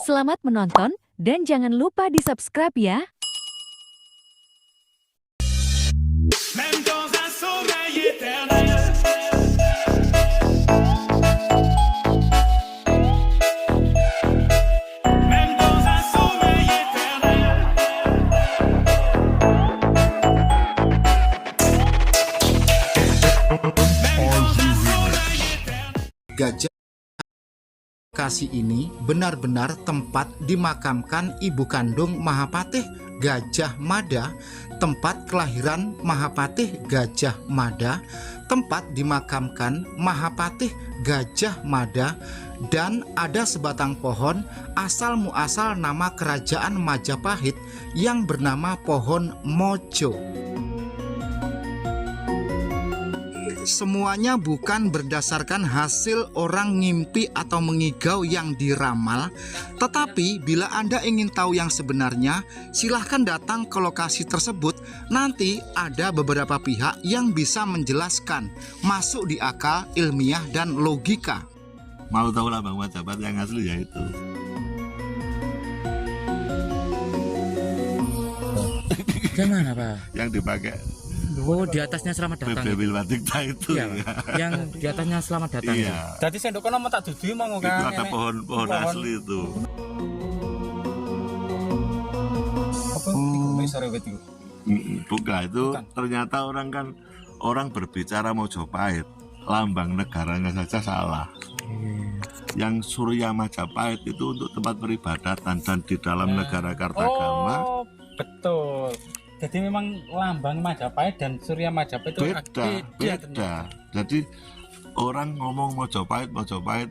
Selamat menonton dan jangan lupa di-subscribe ya. Même dans un sommeil éternel. Même dans un sommeil éternel. Même dans un sommeil éternel. Gajah Kasih ini benar-benar tempat dimakamkan ibu kandung Mahapatih Gajah Mada, tempat kelahiran Mahapatih Gajah Mada, tempat dimakamkan Mahapatih Gajah Mada, dan ada sebatang pohon asal muasal nama kerajaan Majapahit yang bernama pohon Mojo. Semuanya bukan berdasarkan hasil orang ngimpi atau mengigau yang diramal, tetapi bila Anda ingin tahu yang sebenarnya, silahkan datang ke lokasi tersebut. Nanti ada beberapa pihak yang bisa menjelaskan, masuk di akal, ilmiah, dan logika. Mau tahu lambang Majapahit yang asli ya itu. Gimana Pak? Yang dipakai Oh, di atasnya selamat datang. BB Wilwatikta itu. Iya, Ya. yang di atasnya selamat datang. Iya. Jadi sendok kono mau tak dudu mau Itu kan. ada pohon asli itu. Apa iku sore wit iku? Bukan itu. Ternyata orang berbicara Mojopahit, lambang negaranya saja salah. Yang Surya Majapahit itu untuk tempat peribadatan dan di dalam negara Kartagama. Oh, betul. Jadi memang lambang Majapahit dan Surya Majapahit itu beda. Jadi orang ngomong Mojopahit,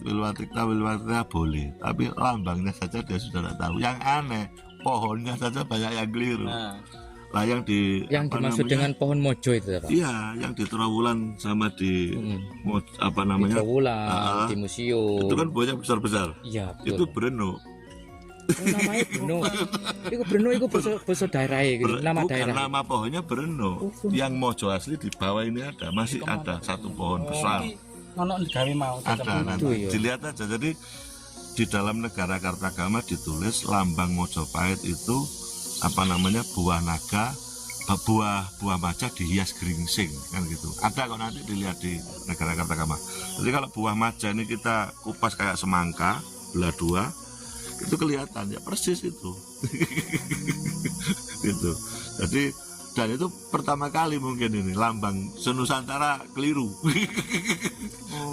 Wilwatikta boleh, tapi lambangnya saja dia sudah tidak tahu. Yang aneh, pohonnya saja banyak yang keliru. Lah yang dimaksud dengan pohon Mojo itu Pak? Iya, yang di Trawulan sama di apa Di namanya? Trawulan, di museum. Itu kan banyak besar-besar. Iya, betul. Itu Breno. Namanya Breno. Iku Breno iku basa daerah gitu, nama Bukan, daerah. nama pohonnya Breno. Yang Mojo asli di bawah ini ada, masih ada satu pohon besar. Ono gawe mau Ada nanti Itu, ya. dilihat aja. Jadi di dalam negara Kartagama ditulis lambang Mojopahit itu apa namanya, buah naga, buah maja dihias geringsing kan gitu. Ada kok, nanti dilihat di negara Kartagama. Jadi kalau buah maja ini kita kupas kayak semangka belah dua, itu kelihatan ya persis itu. Gitu. Jadi dan itu pertama kali mungkin ini lambang senusantara keliru.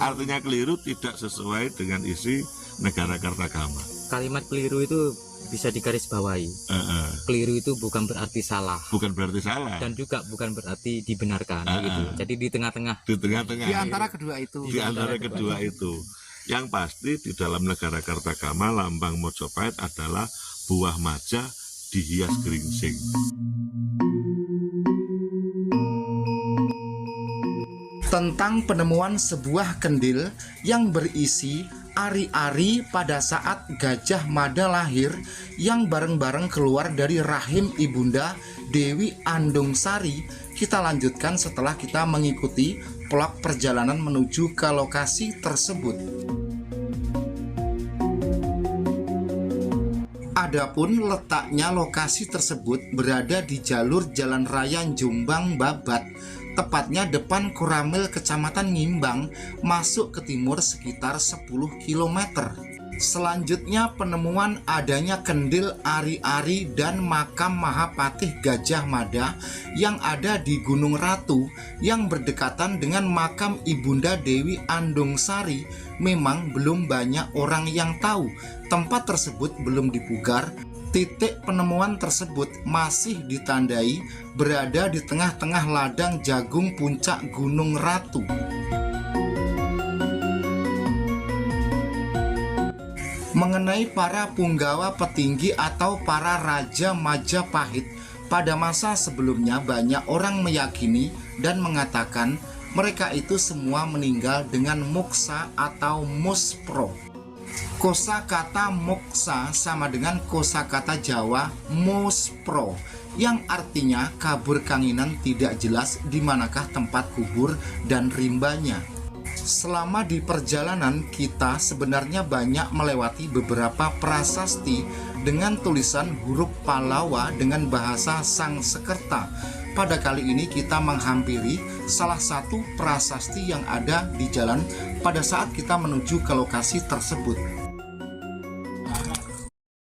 Artinya keliru, tidak sesuai dengan isi negara Kartagama. Kalimat keliru itu bisa digarisbawahi. Keliru itu bukan berarti salah. Bukan berarti salah. Dan juga bukan berarti dibenarkan gitu. Jadi di tengah-tengah. Di tengah-tengah. Di antara kedua itu. Di antara kedua itu. Yang pasti di dalam negara Kartagama lambang Mojopahit adalah buah maja dihias geringsing. Tentang penemuan sebuah kendil yang berisi ari-ari pada saat Gajah Mada lahir yang bareng-bareng keluar dari rahim Ibunda Dewi Andungsari. Kita lanjutkan setelah kita mengikuti vlog perjalanan menuju ke lokasi tersebut. Adapun letaknya lokasi tersebut berada di jalur Jalan Raya Jombang Babat, tepatnya depan Koramil Kecamatan Ngimbang, masuk ke timur sekitar 10 km. Selanjutnya penemuan adanya kendil ari-ari dan makam Mahapatih Gajah Mada yang ada di Gunung Ratu yang berdekatan dengan makam Ibunda Dewi Andungsari. Memang belum banyak orang yang tahu, tempat tersebut belum dipugar. Titik penemuan tersebut masih ditandai berada di tengah-tengah ladang jagung puncak Gunung Ratu. Mengenai para punggawa petinggi atau para raja Majapahit, pada masa sebelumnya banyak orang meyakini dan mengatakan mereka itu semua meninggal dengan moksa atau muspro. Kosakata moksa sama dengan kosakata Jawa mospro, yang artinya kabur kanginan tidak jelas di manakah tempat kubur dan rimbanya. Selama di perjalanan kita sebenarnya banyak melewati beberapa prasasti dengan tulisan huruf Pallawa dengan bahasa Sangsekerta. Pada kali ini kita menghampiri salah satu prasasti yang ada di jalan pada saat kita menuju ke lokasi tersebut.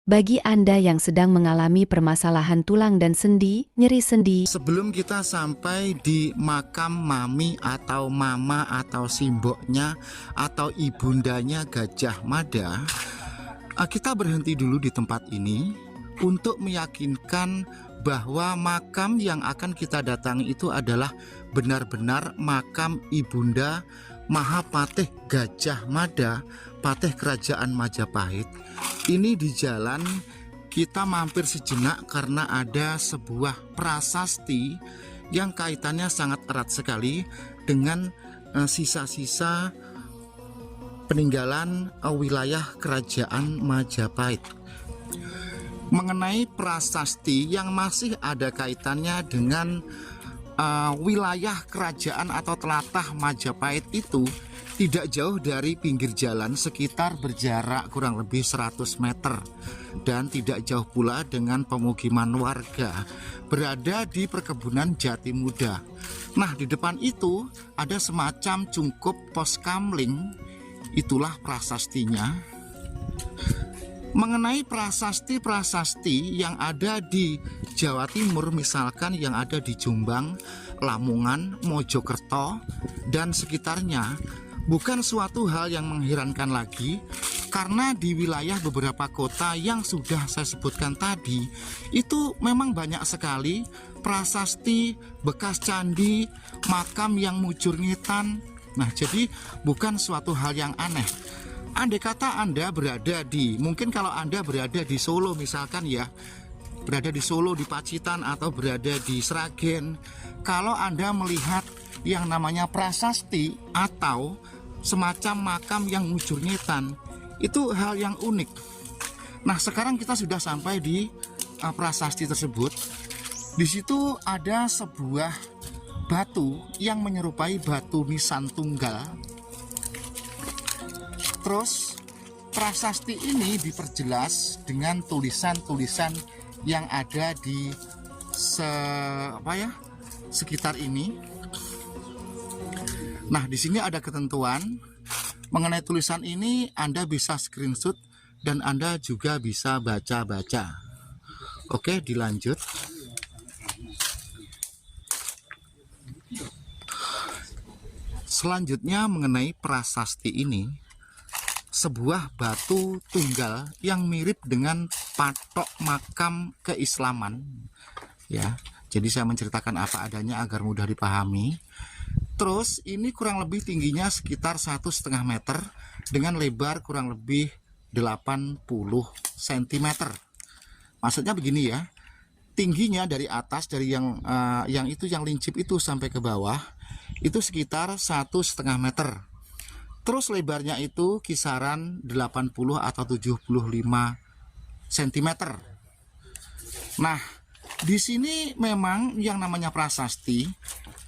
Bagi Anda yang sedang mengalami permasalahan tulang dan sendi, nyeri sendi, Sebelum kita sampai di makam mami atau mama atau simboknya atau ibundanya Gajah Mada, kita berhenti dulu di tempat ini untuk meyakinkan bahwa makam yang akan kita datangi itu adalah benar-benar makam Ibunda Mahapatih Gajah Mada, Patih Kerajaan Majapahit. Ini di jalan kita mampir sejenak karena ada sebuah prasasti yang kaitannya sangat erat sekali dengan sisa-sisa peninggalan wilayah Kerajaan Majapahit. Mengenai prasasti yang masih ada kaitannya dengan wilayah kerajaan atau telatah Majapahit itu tidak jauh dari pinggir jalan, sekitar berjarak kurang lebih 100 meter, dan tidak jauh pula dengan pemukiman warga, berada di perkebunan Jati Muda. Nah, di depan itu ada semacam cungkup pos kamling, itulah prasastinya. Mengenai prasasti-prasasti yang ada di Jawa Timur, misalkan yang ada di Jombang, Lamongan, Mojokerto, dan sekitarnya, bukan suatu hal yang mengherankan lagi, karena di wilayah beberapa kota yang sudah saya sebutkan tadi, itu memang banyak sekali prasasti, bekas candi, makam yang mujur ngetan. Nah, jadi bukan suatu hal yang aneh. Andai kata Anda berada di, mungkin kalau Anda berada di Solo misalkan ya, berada di Solo, di Pacitan, atau berada di Sragen, kalau Anda melihat yang namanya prasasti atau semacam makam yang mujur ngetan, itu hal yang unik. Nah, sekarang kita sudah sampai di prasasti tersebut. Di situ ada sebuah batu yang menyerupai batu nisan tunggal. Terus prasasti ini diperjelas dengan tulisan-tulisan yang ada di sekitar ini. Nah, di sini ada ketentuan mengenai tulisan ini. Anda bisa screenshot dan Anda juga bisa baca-baca. Oke, dilanjut. Selanjutnya mengenai prasasti ini, sebuah batu tunggal yang mirip dengan patok makam keislaman, ya. Jadi saya menceritakan apa adanya agar mudah dipahami. Terus ini kurang lebih tingginya sekitar 1,5 meter dengan lebar kurang lebih 80 cm. Maksudnya begini ya, tingginya dari atas, dari yang lincip itu sampai ke bawah itu sekitar 1,5 meter. Terus lebarnya itu kisaran 80 atau 75 cm. Nah, di sini memang yang namanya prasasti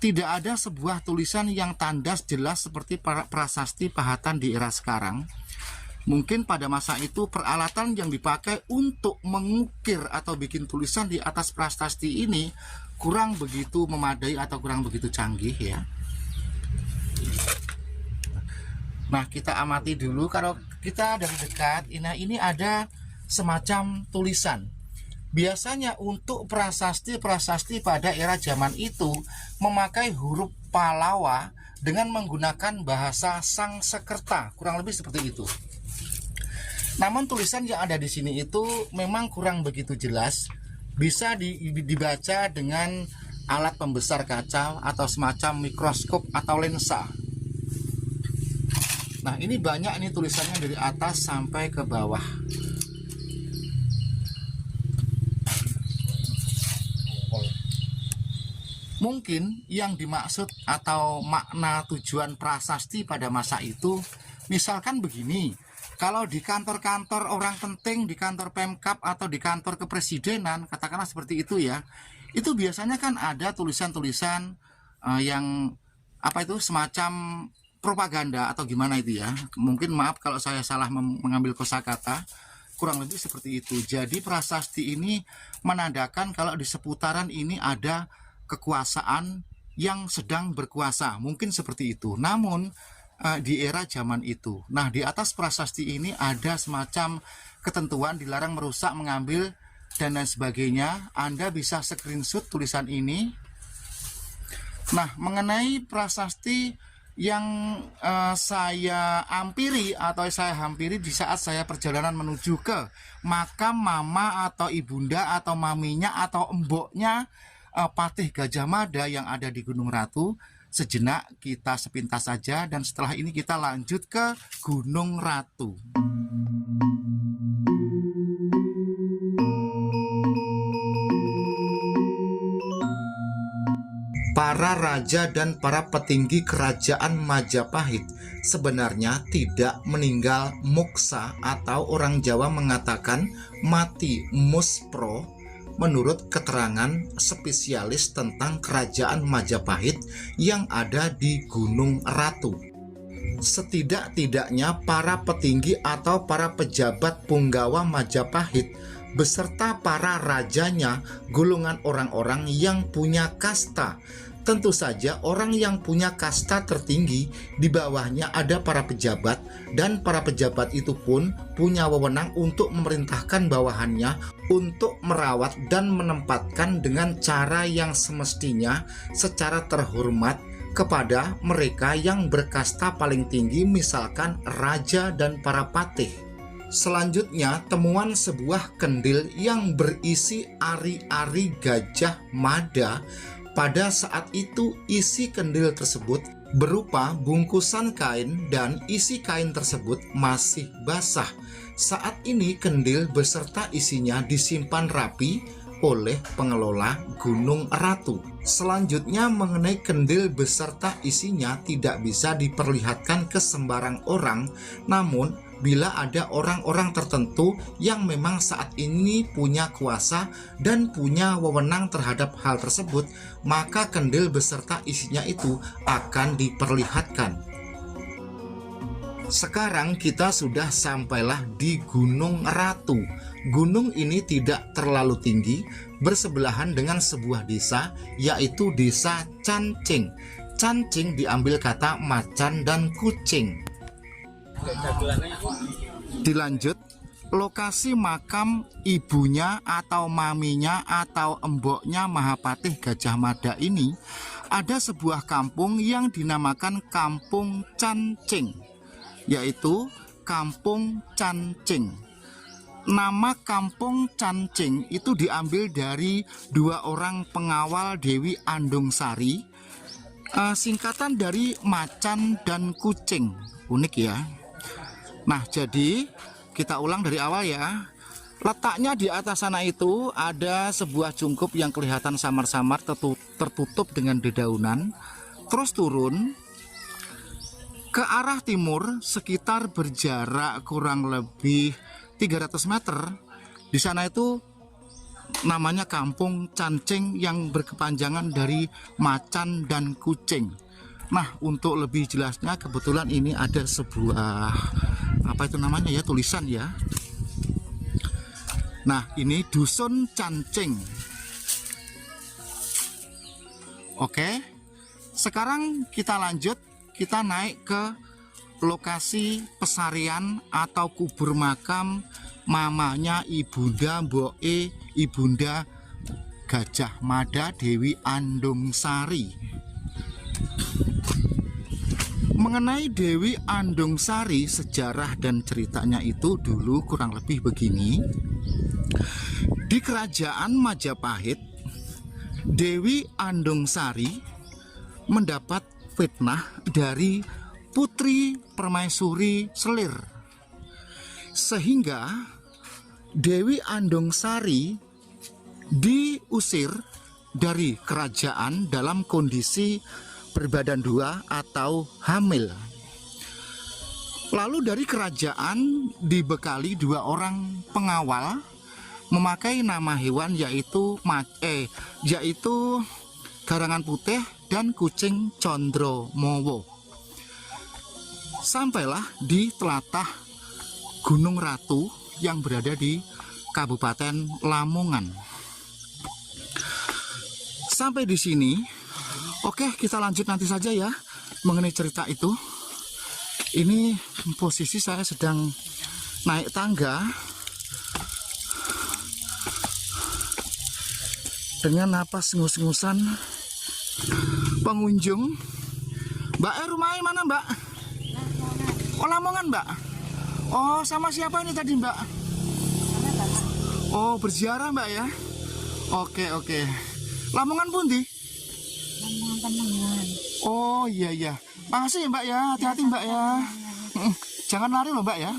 tidak ada sebuah tulisan yang tandas jelas seperti prasasti pahatan di era sekarang. Mungkin pada masa itu peralatan yang dipakai untuk mengukir atau bikin tulisan di atas prasasti ini kurang begitu memadai atau kurang begitu canggih ya. Nah, kita amati dulu. Kalau kita dari dekat, ini ada semacam tulisan. Biasanya untuk prasasti-prasasti pada era zaman itu memakai huruf Pallawa dengan menggunakan bahasa Sangsekerta, kurang lebih seperti itu. Namun tulisan yang ada di sini itu memang kurang begitu jelas. Bisa dibaca dengan alat pembesar kaca atau semacam mikroskop atau lensa. Nah, ini banyak ini tulisannya dari atas sampai ke bawah. Mungkin yang dimaksud atau makna tujuan prasasti pada masa itu, misalkan begini, kalau di kantor-kantor orang penting, di kantor Pemkab atau di kantor kepresidenan, katakanlah seperti itu ya, itu biasanya kan ada tulisan-tulisan yang apa itu semacam propaganda atau gimana itu ya. Mungkin maaf kalau saya salah mengambil kosakata, kurang lebih seperti itu. Jadi prasasti ini menandakan kalau di seputaran ini ada kekuasaan yang sedang berkuasa, mungkin seperti itu. Namun di era zaman itu, nah di atas prasasti ini ada semacam ketentuan dilarang merusak, mengambil dan lain sebagainya. Anda bisa screenshot tulisan ini. Nah, mengenai prasasti yang saya hampiri di saat saya perjalanan menuju ke makam mama atau ibunda atau maminya atau emboknya Patih Gajah Mada yang ada di Gunung Ratu. Sejenak kita sepintas saja dan setelah ini kita lanjut ke Gunung Ratu. Para raja dan para petinggi kerajaan Majapahit sebenarnya tidak meninggal moksa atau orang Jawa mengatakan mati muspro. Menurut keterangan spesialis tentang kerajaan Majapahit yang ada di Gunung Ratu. Setidak-tidaknya para petinggi atau para pejabat punggawa Majapahit beserta para rajanya golongan orang-orang yang punya kasta. Tentu saja orang yang punya kasta tertinggi, di bawahnya ada para pejabat, dan para pejabat itu pun punya wewenang untuk memerintahkan bawahannya untuk merawat dan menempatkan dengan cara yang semestinya secara terhormat kepada mereka yang berkasta paling tinggi, misalkan raja dan para patih. Selanjutnya, temuan sebuah kendil yang berisi ari-ari Gajah Mada. Pada saat itu isi kendil tersebut berupa bungkusan kain dan isi kain tersebut masih basah. Saat ini kendil beserta isinya disimpan rapi oleh pengelola Gunung Ratu. Selanjutnya mengenai kendil beserta isinya tidak bisa diperlihatkan ke sembarang orang, namun bila ada orang-orang tertentu yang memang saat ini punya kuasa dan punya wewenang terhadap hal tersebut, maka kendil beserta isinya itu akan diperlihatkan. Sekarang kita sudah sampailah di Gunung Ratu. Gunung ini tidak terlalu tinggi, bersebelahan dengan sebuah desa, yaitu desa Cancing. Cancing diambil kata macan dan kucing. Dilanjut, lokasi makam ibunya atau maminya atau emboknya Mahapatih Gajah Mada ini ada sebuah kampung yang dinamakan Kampung Cancing, yaitu Kampung Cancing. Nama Kampung Cancing itu diambil dari dua orang pengawal Dewi Andungsari, singkatan dari macan dan kucing. Unik ya. Nah, jadi kita ulang dari awal ya. Letaknya di atas sana itu ada sebuah cungkup yang kelihatan samar-samar tertutup dengan dedaunan. Terus turun ke arah timur sekitar berjarak kurang lebih 300 meter. Di sana itu namanya Kampung Cancing yang berkepanjangan dari macan dan kucing. Nah, untuk lebih jelasnya kebetulan ini ada sebuah apa itu namanya ya, tulisan ya. Nah, ini Dusun Cancing. Oke. Sekarang kita lanjut, kita naik ke lokasi pesarian atau kubur makam mamanya Ibunda Mboke Ibunda Gajah Mada Dewi Andungsari. Mengenai Dewi Andungsari, sejarah dan ceritanya itu dulu kurang lebih begini. Di kerajaan Majapahit, Dewi Andungsari mendapat fitnah dari Putri Permaisuri Selir, sehingga Dewi Andungsari diusir dari kerajaan dalam kondisi berbadan dua atau hamil. Lalu dari kerajaan dibekali 2 orang pengawal memakai nama hewan yaitu garangan putih dan kucing Condromowo. Sampailah di telatah Gunung Ratu yang berada di Kabupaten Lamongan. Sampai di sini, oke, kita lanjut nanti saja ya mengenai cerita itu. Ini posisi saya sedang naik tangga dengan napas ngus-ngusan pengunjung. Mbak, rumahnya mana Mbak? Oh, Lamongan Mbak. Oh, sama siapa ini tadi Mbak? Oh, berziarah Mbak ya? Oke. Lamongan pundi? Oh iya. Makasih ya Mbak ya, hati-hati Mbak ya. Jangan lari loh Mbak ya.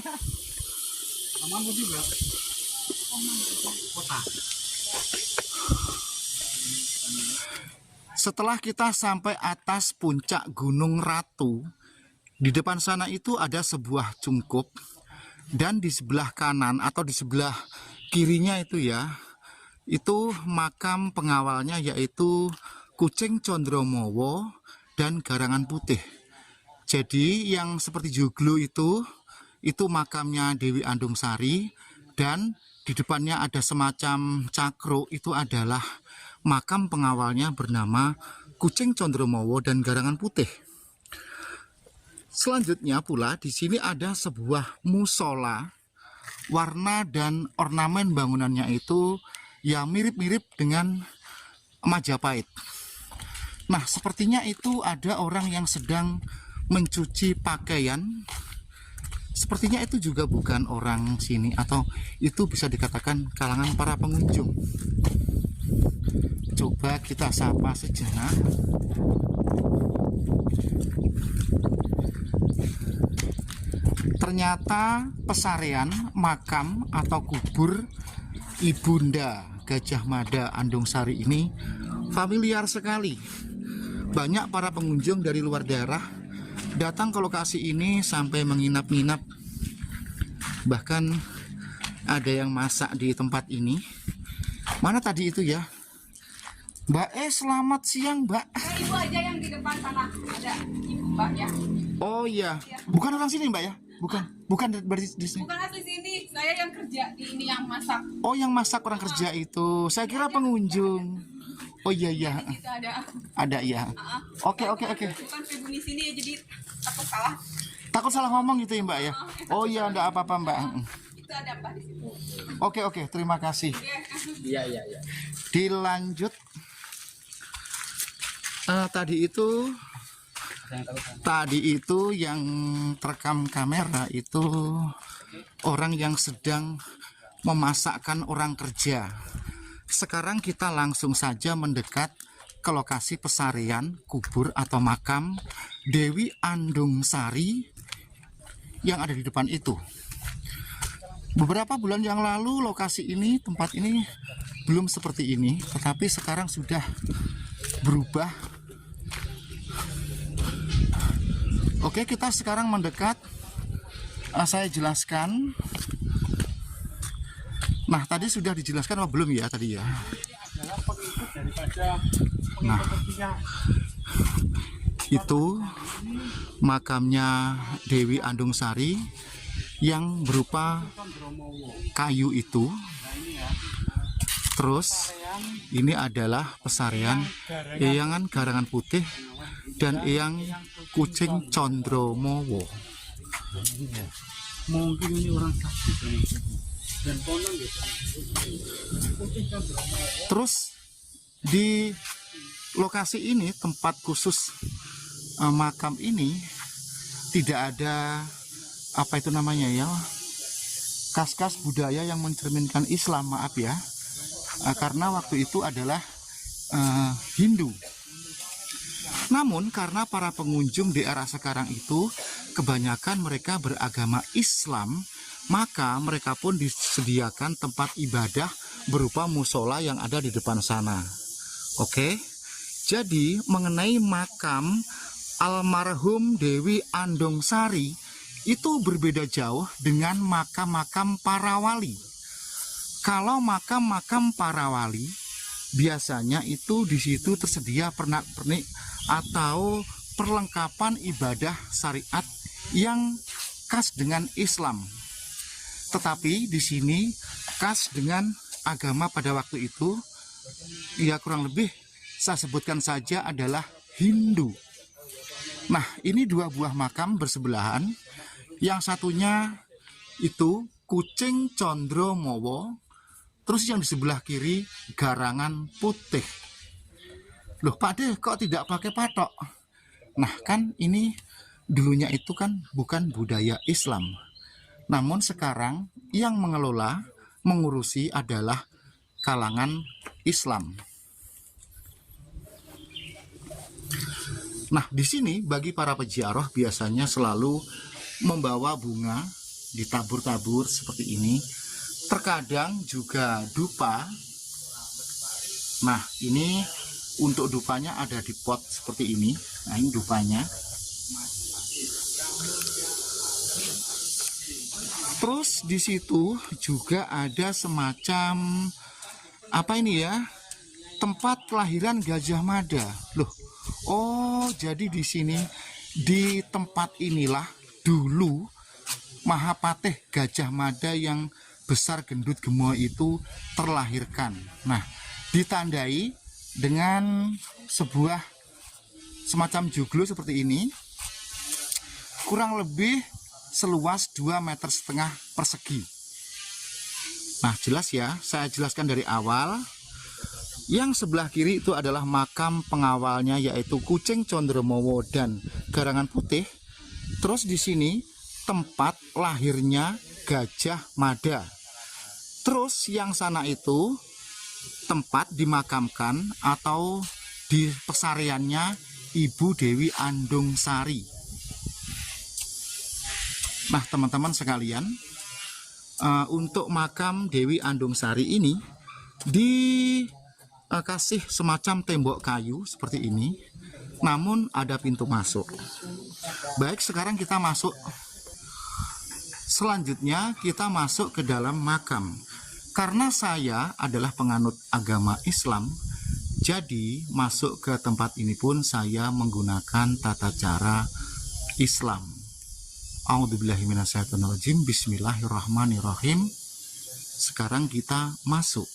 Setelah kita sampai atas puncak Gunung Ratu, di depan sana itu ada sebuah cungkup, dan di sebelah kanan atau di sebelah kirinya itu ya, itu makam pengawalnya yaitu kucing Condromowo dan garangan putih. Jadi yang seperti joglo itu makamnya Dewi Andung Sari, dan di depannya ada semacam cakro, itu adalah makam pengawalnya bernama kucing Condromowo dan garangan putih. Selanjutnya pula di sini ada sebuah musola, warna dan ornamen bangunannya itu yang mirip-mirip dengan Majapahit. Nah, sepertinya itu ada orang yang sedang mencuci pakaian. Sepertinya itu juga bukan orang sini, atau itu bisa dikatakan kalangan para pengunjung. Coba kita sapa sejenak. Ternyata pesarean makam atau kubur Ibunda Gajah Mada Andung Sari ini familiar sekali. Banyak para pengunjung dari luar daerah datang ke lokasi ini sampai menginap-nginap. Bahkan ada yang masak di tempat ini. Mana tadi itu ya? Mbak selamat siang Mbak. Ibu aja yang di depan sana ada ibu Mbak ya. Oh iya, bukan orang sini Mbak ya? Bukan berarti di sini. Bukan asli sini, saya yang kerja di ini yang masak. Oh, yang masak orang kerja itu. Saya kira pengunjung. Oh iya. Kita ada. Ada ya. Oke. Bukan pribumi sini ya, jadi takut salah. Takut salah ngomong gitu ya Mbak ya? Oh iya, enggak apa-apa Mbak. Itu ada Mbak di situ. Oke, terima kasih. Iya. Dilanjut. Tadi itu yang terekam kamera itu orang yang sedang memasakkan orang kerja. Sekarang kita langsung saja mendekat ke lokasi pesarian kubur atau makam Dewi Andung Sari yang ada di depan itu. Beberapa bulan yang lalu tempat ini belum seperti ini, tetapi sekarang sudah berubah. Oke, kita sekarang mendekat. Saya jelaskan. Nah, tadi sudah dijelaskan apa belum ya tadi ya? Nah, itu makamnya Dewi Andung Sari yang berupa kayu itu. Terus ini adalah pesarian Eyangan Garangan Putih dan Eyang Kucing Condromowo. Mungkin ini orang sakti dan konon gitu. Terus di lokasi ini, tempat khusus makam ini, tidak ada apa itu namanya ya, kas-kas budaya yang mencerminkan Islam, maaf ya, karena waktu itu adalah Hindu. Namun karena para pengunjung di era sekarang itu kebanyakan mereka beragama Islam, maka mereka pun disediakan tempat ibadah berupa musola yang ada di depan sana. Oke, jadi mengenai makam almarhum Dewi Andung Sari itu berbeda jauh dengan makam-makam para wali. Kalau makam-makam para wali, biasanya itu di situ tersedia pernak-pernik atau perlengkapan ibadah syariat yang khas dengan Islam. Tetapi di sini khas dengan agama pada waktu itu, ya kurang lebih saya sebutkan saja adalah Hindu. Nah, ini dua buah makam bersebelahan. Yang satunya itu Kucing Condromowo, terus yang di sebelah kiri Garangan Putih. Loh Pak De, kok tidak pakai patok? Nah kan ini dulunya itu kan bukan budaya Islam. Namun sekarang yang mengelola, mengurusi adalah kalangan Islam. Nah di sini bagi para peziarah biasanya selalu membawa bunga ditabur-tabur seperti ini. Terkadang juga dupa. Nah ini untuk dupanya ada di pot seperti ini. Nah ini dupanya. Terus di situ juga ada semacam apa ini ya? Tempat kelahiran Gajah Mada. Loh. Oh, jadi di sini di tempat inilah dulu Mahapatih Gajah Mada yang besar gendut gemoy itu terlahirkan. Nah, ditandai dengan sebuah semacam joglo seperti ini, kurang lebih seluas 2,5 meter persegi. Nah, jelas ya, saya jelaskan dari awal. Yang sebelah kiri itu adalah makam pengawalnya, yaitu Kucing Condromowo dan Garangan Putih. Terus di sini tempat lahirnya Gajah Mada. Terus yang sana itu tempat dimakamkan atau di pesariannya Ibu Dewi Andung Sari. Nah teman-teman sekalian, untuk makam Dewi Andung Sari ini dikasih semacam tembok kayu seperti ini, namun ada pintu masuk. Baik, sekarang kita masuk. Selanjutnya kita masuk ke dalam makam. Karena saya adalah penganut agama Islam, jadi masuk ke tempat ini pun saya menggunakan tata cara Islam. A'udzubillahiminasyaitonirrajim. Bismillahirrahmanirrahim. Sekarang kita masuk.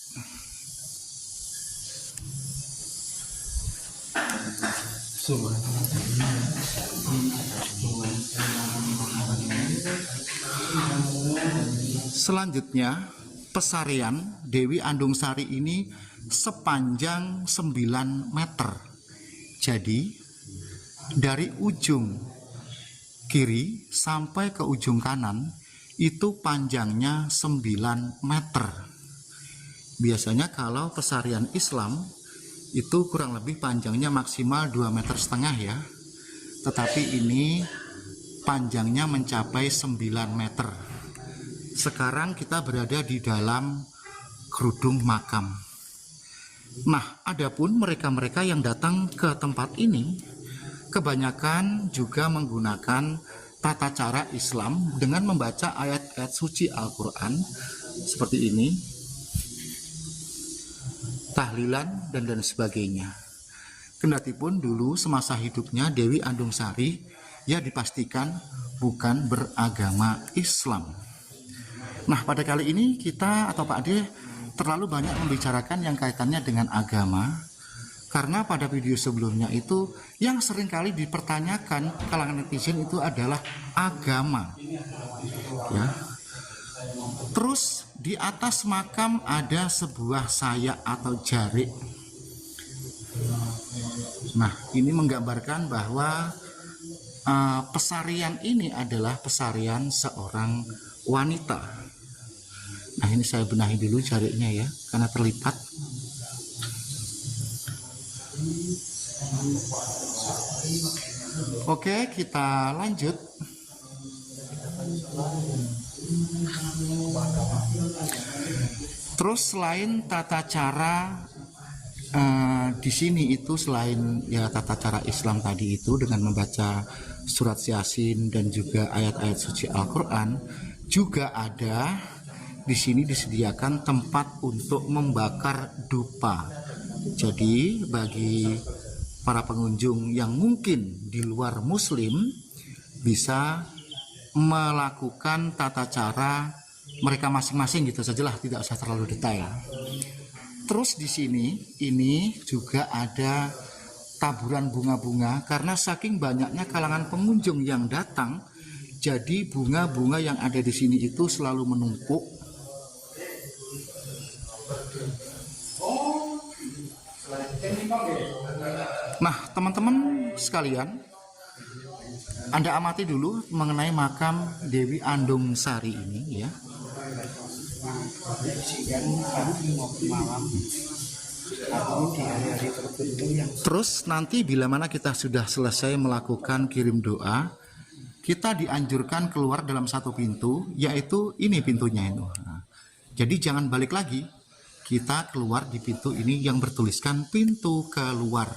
Selanjutnya, pesarian Dewi Andung Sari ini sepanjang 9 meter. Jadi, dari ujung kiri sampai ke ujung kanan itu panjangnya 9 meter. Biasanya kalau pesarian Islam itu kurang lebih panjangnya maksimal 2,5 meter ya. Tetapi ini panjangnya mencapai 9 meter. Sekarang kita berada di dalam kerudung makam. Nah, adapun mereka-mereka yang datang ke tempat ini kebanyakan juga menggunakan tata cara Islam dengan membaca ayat-ayat suci Al-Quran seperti ini, tahlilan dan lain sebagainya. Kendatipun dulu semasa hidupnya Dewi Andung Sari ya dipastikan bukan beragama Islam. Nah, pada kali ini kita atau Pak Ade terlalu banyak membicarakan yang kaitannya dengan agama, karena pada video sebelumnya itu yang seringkali dipertanyakan kalangan netizen itu adalah agama. Ya. Terus di atas makam ada sebuah sayak atau jarik. Nah, ini menggambarkan bahwa pesarian ini adalah pesarian seorang wanita. Nah, ini saya benahi dulu jariknya ya, karena terlipat. Oke, kita lanjut. Terus selain tata cara Di sini itu selain ya tata cara Islam tadi itu dengan membaca surat Yasin dan juga ayat-ayat suci Al-Qur'an, juga ada di sini disediakan tempat untuk membakar dupa. Jadi bagi para pengunjung yang mungkin di luar muslim bisa melakukan tata cara mereka masing-masing gitu sajalah, tidak usah terlalu detail. Terus di sini ini juga ada taburan bunga-bunga karena saking banyaknya kalangan pengunjung yang datang, jadi bunga-bunga yang ada di sini itu selalu menumpuk. Nah, teman-teman sekalian, Anda amati dulu mengenai makam Dewi Andung Sari ini ya. Terus nanti bila mana kita sudah selesai melakukan kirim doa, kita dianjurkan keluar dalam satu pintu, yaitu ini pintunya itu. Nah, jadi jangan balik lagi, kita keluar di pintu ini yang bertuliskan pintu keluar.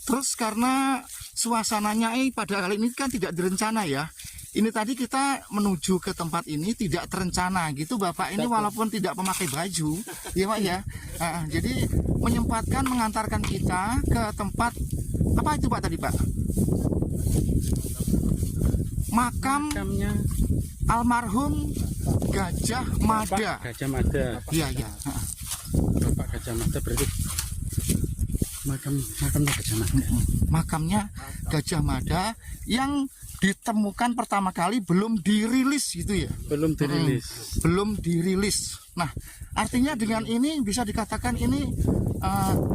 Terus karena suasananya pada kali ini kan tidak direncana ya. Ini tadi kita menuju ke tempat ini tidak terencana gitu Bapak ini, walaupun tidak memakai baju ya Pak ya. Jadi menyempatkan mengantarkan kita ke tempat apa itu Pak tadi Pak? Makamnya almarhum Gajah Mada. Gajah Mada. Iya ya. Bapak Gajah Mada berarti makamnya Gajah Mada. Makamnya Gajah Mada yang ditemukan pertama kali belum dirilis gitu ya. Belum dirilis. Belum dirilis. Nah, artinya dengan ini bisa dikatakan ini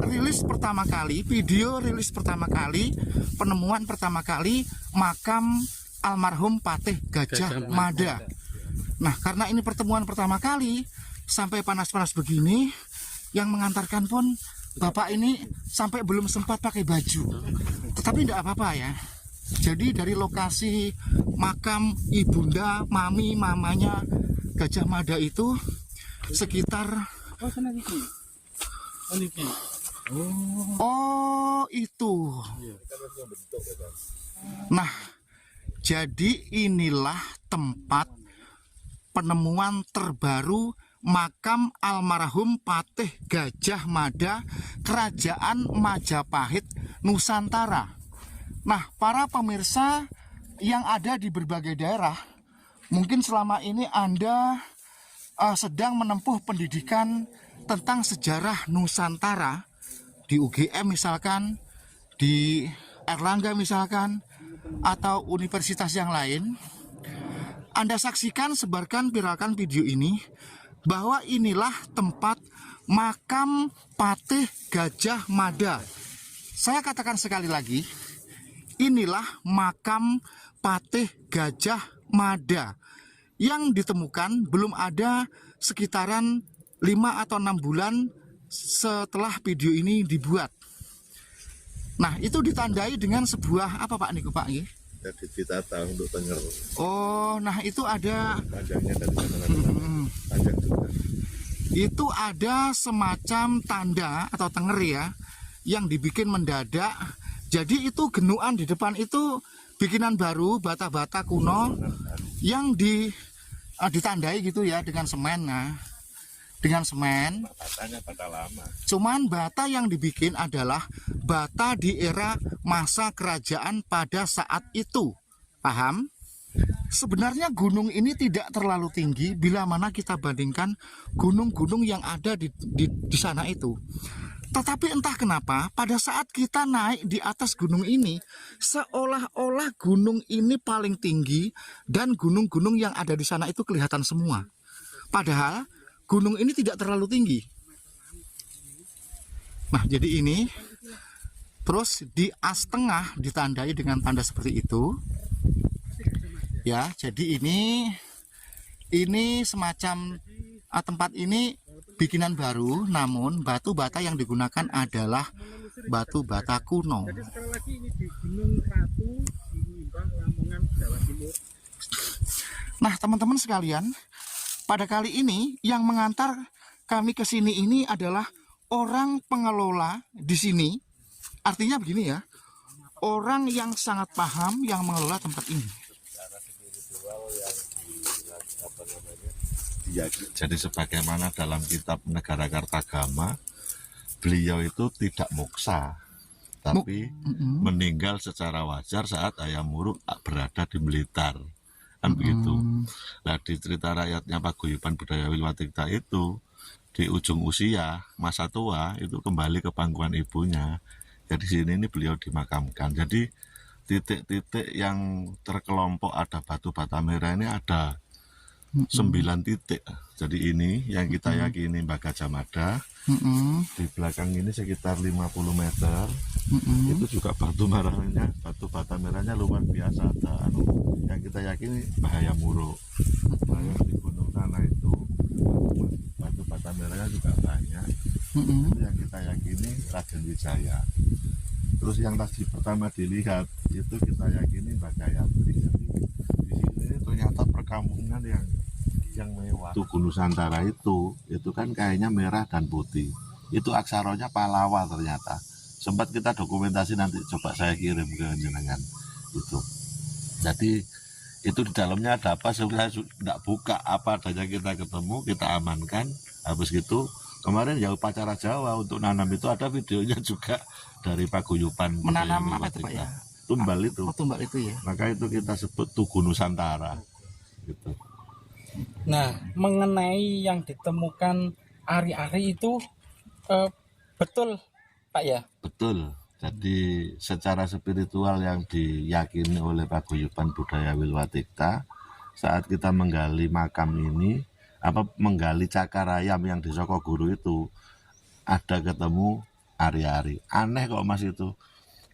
rilis pertama kali, video rilis pertama kali, penemuan pertama kali makam almarhum Patih Gajah Mada. Nah, karena ini pertemuan pertama kali sampai panas-panas begini, yang mengantarkan pun Bapak ini sampai belum sempat pakai baju. Tetapi tidak apa-apa ya. Jadi dari lokasi makam ibunda, mamanya Gajah Mada itu sekitar oh itu. Nah, jadi inilah tempat penemuan terbaru makam almarhum Patih Gajah Mada, Kerajaan Majapahit, Nusantara. Nah, para pemirsa yang ada di berbagai daerah, mungkin selama ini Anda sedang menempuh pendidikan tentang sejarah Nusantara di UGM misalkan, di Erlangga misalkan, atau universitas yang lain. Anda saksikan, sebarkan, viralkan video ini, bahwa inilah tempat makam Patih Gajah Mada. Saya katakan sekali lagi, inilah makam Patih Gajah Mada yang ditemukan belum ada sekitaran 5 atau 6 bulan setelah video ini dibuat. Nah, itu ditandai dengan sebuah apa Pak Niko Pak? Jadi ditata untuk tenger. Oh, nah itu ada Panjangnya dari mana panjang juga. itu ada semacam tanda atau tenger ya yang dibikin mendadak. Jadi itu genuan di depan itu bikinan baru, bata-bata kuno yang ditandai gitu ya dengan semen. Nah, dengan semen. Batanya bata lama. Cuman bata yang dibikin adalah bata di era masa kerajaan pada saat itu. Paham? Sebenarnya gunung ini tidak terlalu tinggi bila mana kita bandingkan gunung-gunung yang ada di sana itu. Tetapi entah kenapa pada saat kita naik di atas gunung ini, seolah-olah gunung ini paling tinggi dan gunung-gunung yang ada di sana itu kelihatan semua. Padahal gunung ini tidak terlalu tinggi. Nah, jadi ini terus di as tengah ditandai dengan tanda seperti itu. Ya, jadi ini semacam tempat ini bikinan baru, namun batu bata yang digunakan adalah batu bata kuno. Jadi sekali lagi ini di Gunung Ratu, ini Nah, teman-teman sekalian, pada kali ini yang mengantar kami ke sini ini adalah orang pengelola di sini. Artinya begini ya, orang yang sangat paham yang mengelola tempat ini. Ya, jadi sebagaimana dalam kitab Negara Kartagama, beliau itu tidak moksa, tapi meninggal secara wajar saat Hayam Wuruk berada di Blitar, kan begitu. Nah, di cerita rakyatnya Paguyuban Budaya Wilwatikta itu, di ujung usia masa tua itu kembali ke pangkuan ibunya. Jadi sini ini beliau dimakamkan. Jadi titik-titik yang terkelompok ada batu bata merah ini ada 9 titik. Jadi ini yang kita yakini Mbah Gajah Mada. Di belakang ini sekitar 50 meter. Itu juga batu merahnya, batu bata merahnya luar biasa. Ada yang kita yakini Mbah Hayam Wuruk. Nah, yang di Gunung Tanah itu batu bata merahnya juga banyak. Itu yang kita yakini Raden Wijaya. Terus yang tadi pertama dilihat itu kita yakini Mbah Gayatri. Jadi di sini ternyata perkampungan yang mewah. Tugu Nusantara itu kan kayaknya merah dan putih. Itu aksaranya Pallawa ternyata. Sempat kita dokumentasi, nanti coba saya kirim ke jenengan itu. Jadi itu di dalamnya ada apa? Saya tidak buka apa adanya, kita ketemu, kita amankan. Habis gitu kemarin ya upacara Jawa untuk nanam itu ada videonya juga dari Paguyuban. Menanam apa itu Pak ya? Tumbal itu. Oh, tumbal itu ya. Maka itu kita sebut Tugu Nusantara. Gitu. Nah, mengenai yang ditemukan ari-ari itu betul Pak ya? Betul. Jadi secara spiritual yang diyakini oleh Paguyuban Budaya Wilwatikta, saat kita menggali makam ini, menggali Cakarayam yang di Sokoguru itu, ada ketemu ari-ari. Aneh kok Mas itu.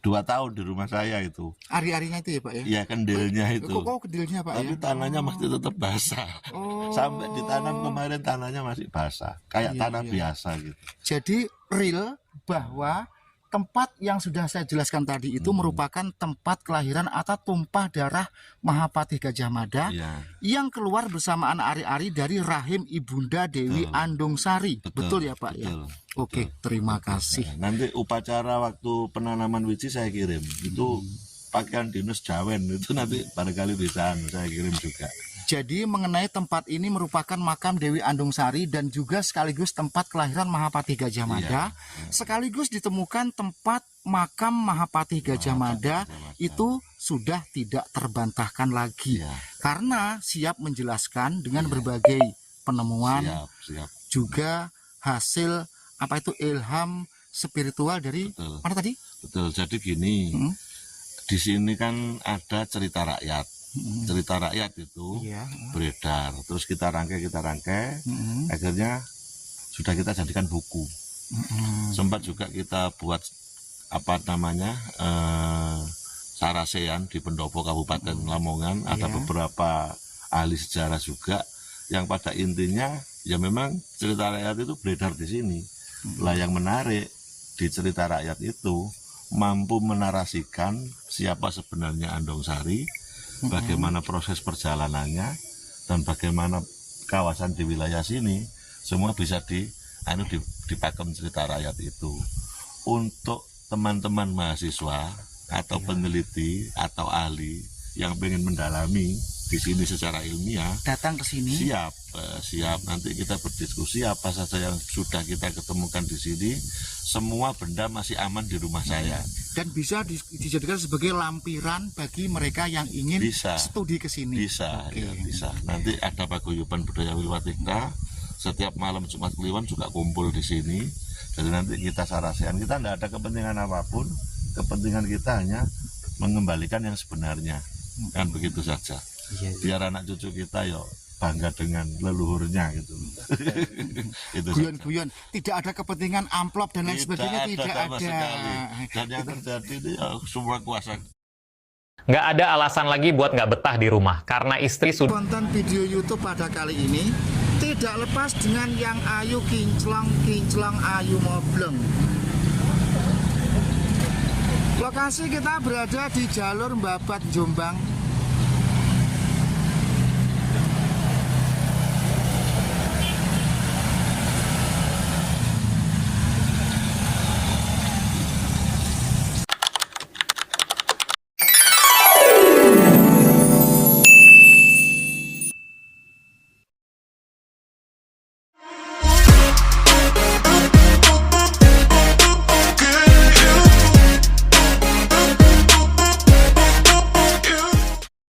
2 tahun di rumah saya itu. Ari-arinya itu ya Pak ya? Iya, kendilnya itu. Kok kendilnya Pak Tapi ya? tanahnya masih tetap basah. Oh. Sampai ditanam kemarin tanahnya masih basah. Kayak Iya, tanah iya. biasa gitu. Jadi real bahwa tempat yang sudah saya jelaskan tadi itu merupakan tempat kelahiran atau tumpah darah Mahapatih Gajah Mada Iya. yang keluar bersamaan ari-ari dari rahim Ibunda Dewi Betul. Andungsari. Betul ya Pak ya? Betul. Oke, terima kasih. Nah, nanti upacara waktu penanaman wiji saya kirim. Itu pakaian dinas Jawen itu nanti barangkali bisa saya kirim juga. Jadi mengenai tempat ini merupakan makam Dewi Andungsari dan juga sekaligus tempat kelahiran Mahapatih Gajah Mada. Sekaligus ditemukan tempat makam Mahapatih Gajah Mada itu sudah tidak terbantahkan lagi. Iya. Karena siap menjelaskan dengan berbagai penemuan, Siap. juga hasil apa itu ilham spiritual dari Betul. mana tadi? Betul. Jadi gini, di sini kan ada cerita rakyat. Cerita rakyat itu Iya. beredar, terus kita rangkai, akhirnya sudah kita jadikan buku. Sempat juga kita buat sarasean di Pendopo Kabupaten Lamongan. Ada beberapa ahli sejarah juga yang pada intinya ya memang cerita rakyat itu beredar di sini. Lah yang menarik di cerita rakyat itu mampu menarasikan siapa sebenarnya Andungsari, bagaimana proses perjalanannya, dan bagaimana kawasan di wilayah sini semua bisa dipakem cerita rakyat itu. Untuk teman-teman mahasiswa atau peneliti atau ahli yang pengen mendalami di sini secara ilmiah, Datang ke sini. siap nanti kita berdiskusi apa saja yang sudah kita ketemukan di sini. Semua benda masih aman di rumah saya. Dan bisa dijadikan sebagai lampiran bagi mereka yang ingin studi ke sini. Bisa, Oke. ya, bisa. Nanti ada Paguyuban Budaya Wilwatikta. Setiap malam Jumat Kliwon juga kumpul di sini. Jadi nanti kita sarasean. Kita tidak ada kepentingan apapun. Kepentingan kita hanya mengembalikan yang sebenarnya. Kan begitu saja. Biar anak cucu kita bangga dengan leluhurnya gitu. Itu Guyon-guyon, tidak ada kepentingan amplop dan lain sebagainya, tidak sama ada. sekali. Dan yang terjadi itu semua kuasa. Nggak ada alasan lagi buat nggak betah di rumah, karena istri sudah... Konten video YouTube pada kali ini tidak lepas dengan yang ayu kinclong ayu mobleng. Lokasi kita berada di jalur Babat Jombang